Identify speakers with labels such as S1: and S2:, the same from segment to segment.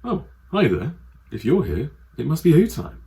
S1: Oh, hi there. If you're here, it must be Who time.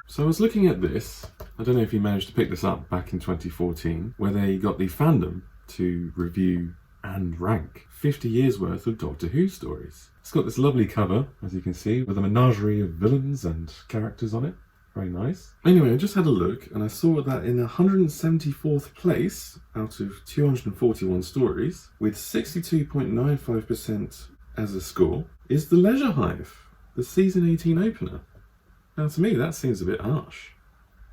S1: So I was looking at this. I don't know if you managed to pick this up back in 2014, where they got the fandom to review and rank 50 years worth of Doctor Who stories. It's got this lovely cover, as you can see, with a menagerie of villains and characters on it. Very nice. Anyway, I just had a look and I saw that in 174th place out of 241 stories, with 62.95% as a score, is the Leisure Hive, the season 18 opener. Now to me that seems a bit harsh,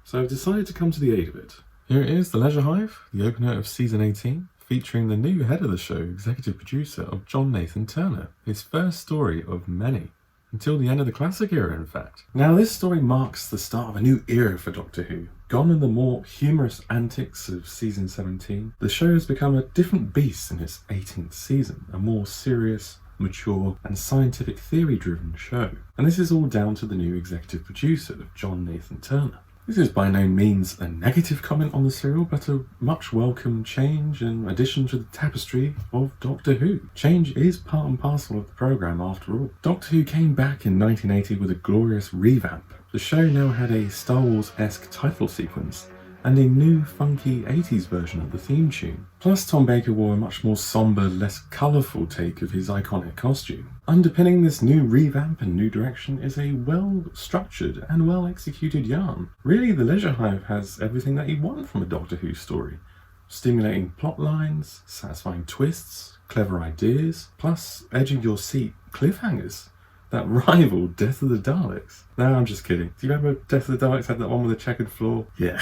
S1: so I've decided to come to the aid of it. Here it is, the Leisure Hive, the opener of season 18, featuring the new head of the show, executive producer of John Nathan Turner, his first story of many. Until the end of the classic era, in fact. Now, this story marks the start of a new era for Doctor Who. Gone are the more humorous antics of season 17, the show has become a different beast in its 18th season, a more serious, mature, and scientific theory-driven show. And this is all down to the new executive producer, John Nathan Turner. This is by no means a negative comment on the serial, but a much welcome change and addition to the tapestry of Doctor Who. Change is part and parcel of the programme after all. Doctor Who came back in 1980 with a glorious revamp. The show now had a Star Wars-esque title sequence and a new funky 80s version of the theme tune. Plus, Tom Baker wore a much more sombre, less colourful take of his iconic costume. Underpinning this new revamp and new direction is a well-structured and well-executed yarn. Really, the Leisure Hive has everything that you want from a Doctor Who story. Stimulating plot lines, satisfying twists, clever ideas, plus edge-of-your-seat cliffhangers that rival Death of the Daleks. No, I'm just kidding. Do you remember Death of the Daleks had that one with a checkered floor? Yeah.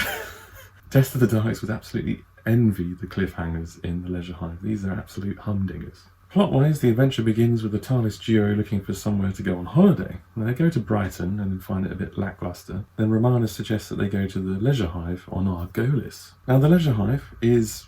S1: Death of the Daleks would absolutely envy the cliffhangers in the Leisure Hive. These are absolute humdingers. Plot-wise, the adventure begins with the TARDIS duo looking for somewhere to go on holiday. Now, they go to Brighton and find it a bit lacklustre. Then Romana suggests that they go to the Leisure Hive on Argolis. Now, the Leisure Hive is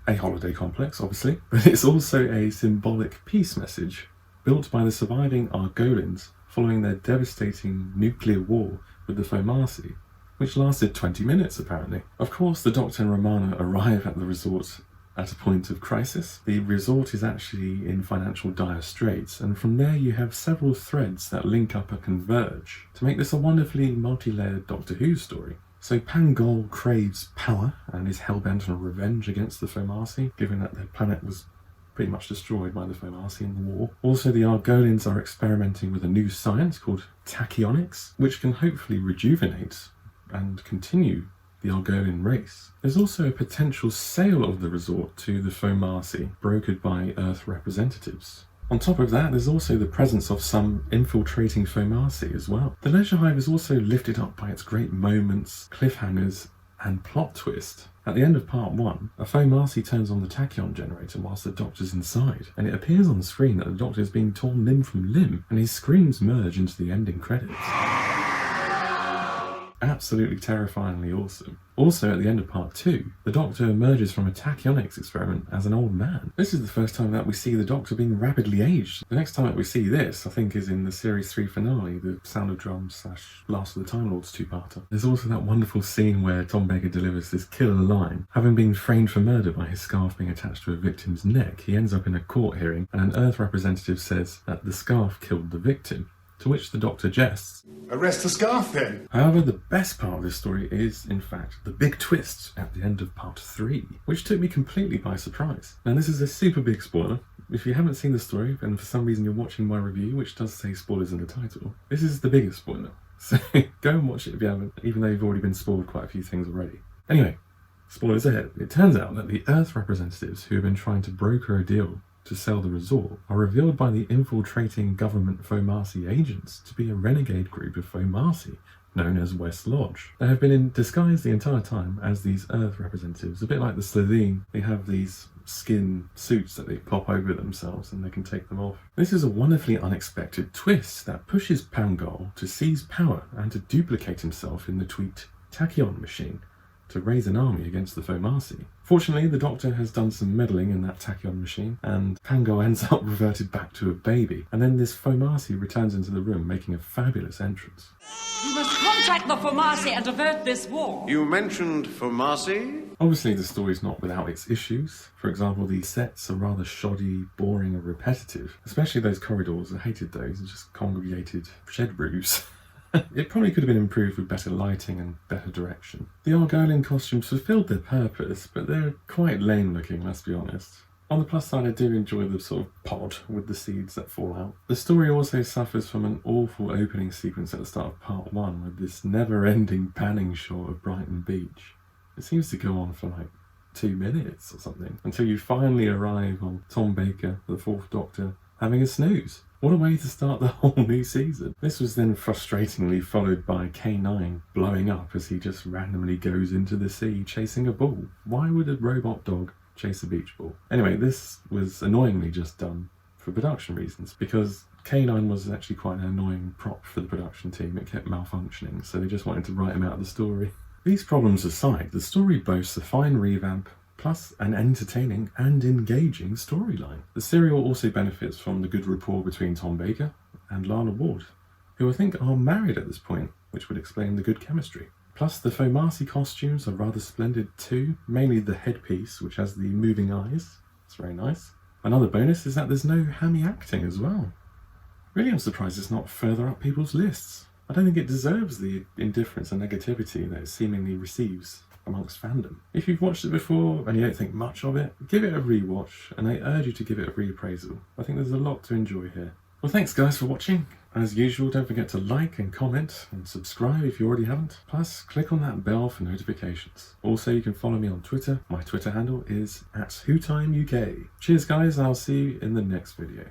S1: a holiday complex, obviously, but it's also a symbolic peace message built by the surviving Argolins following their devastating nuclear war with the Foamasi, which lasted 20 minutes apparently. Of course, the Doctor and Romana arrive at the resort at a point of crisis. The resort is actually in financial dire straits, and from there you have several threads that link up and converge to make this a wonderfully multi-layered Doctor Who story. So Pangol craves power and is hell-bent on revenge against the Foamasi, given that their planet was pretty much destroyed by the Foamasi in the war. Also, the Argolins are experimenting with a new science called tachyonics, which can hopefully rejuvenate and continue the Argolin race. There's also a potential sale of the resort to the Foamasi, brokered by Earth representatives. On top of that, there's also the presence of some infiltrating Foamasi as well. The Leisure Hive is also lifted up by its great moments, cliffhangers, and plot twist. At the end of part 1, a Foamasi turns on the tachyon generator whilst the Doctor's inside, and it appears on the screen that the Doctor is being torn limb from limb, and his screams merge into the ending credits. Absolutely terrifyingly awesome. Also, at the end of part 2, the Doctor emerges from a tachyonics experiment as an old man. This is the first time that we see the Doctor being rapidly aged. The next time that we see this, I think, is in the Series 3 finale, the Sound of Drums / Last of the Time Lords two-parter. There's also that wonderful scene where Tom Baker delivers this killer line. Having been framed for murder by his scarf being attached to a victim's neck, he ends up in a court hearing, and an Earth representative says that the scarf killed the victim. To which the Doctor jests,
S2: "Arrest the scarf then!"
S1: However, the best part of this story is, in fact, the big twist at the end of part 3, which took me completely by surprise. Now, this is a super big spoiler. If you haven't seen the story, and for some reason you're watching my review, which does say spoilers in the title, this is the biggest spoiler. So go and watch it if you haven't, even though you've already been spoiled quite a few things already. Anyway, spoilers ahead. It turns out that the Earth representatives who have been trying to broker a deal to sell the resort are revealed by the infiltrating government Foamasi agents to be a renegade group of Foamasi known as West Lodge. They have been in disguise the entire time as these Earth representatives, a bit like the Slitheen. They have these skin suits that they pop over themselves and they can take them off. This is a wonderfully unexpected twist that pushes Pangol to seize power and to duplicate himself in the tweaked tachyon machine to raise an army against the Foamasi. Fortunately, the Doctor has done some meddling in that tachyon machine, and Pangol ends up reverted back to a baby. And then this Foamasi returns into the room, making a fabulous entrance.
S2: You must
S3: contact the Foamasi and avert this war.
S2: You mentioned Foamasi?
S1: Obviously, the story's not without its issues. For example, the sets are rather shoddy, boring, and repetitive. Especially those corridors. I hated those. Just congregated shed roofs. It probably could have been improved with better lighting and better direction. The Argolin costumes fulfilled their purpose, but they're quite lame looking, let's be honest. On the plus side, I do enjoy the sort of pod with the seeds that fall out. The story also suffers from an awful opening sequence at the start of part 1 with this never-ending panning shot of Brighton Beach. It seems to go on for like 2 minutes or something, until you finally arrive on Tom Baker, the 4th Doctor, having a snooze. What a way to start the whole new season. This was then frustratingly followed by K9 blowing up as he just randomly goes into the sea chasing a ball. Why would a robot dog chase a beach ball? Anyway, this was annoyingly just done for production reasons, because K9 was actually quite an annoying prop for the production team. It kept malfunctioning, so they just wanted to write him out of the story. These problems aside, the story boasts a fine revamp, plus an entertaining and engaging storyline. The serial also benefits from the good rapport between Tom Baker and Lalla Ward, who I think are married at this point, which would explain the good chemistry. Plus, the Foamasi costumes are rather splendid too, mainly the headpiece, which has the moving eyes. It's very nice. Another bonus is that there's no hammy acting as well. Really, I'm surprised it's not further up people's lists. I don't think it deserves the indifference and negativity that it seemingly receives amongst fandom. If you've watched it before and you don't think much of it, give it a rewatch, and I urge you to give it a reappraisal. I think there's a lot to enjoy here. Well, thanks guys for watching. As usual, don't forget to like and comment and subscribe if you already haven't. Plus, click on that bell for notifications. Also, you can follow me on Twitter. My Twitter handle is @WhoTimeUK. Cheers guys, and I'll see you in the next video.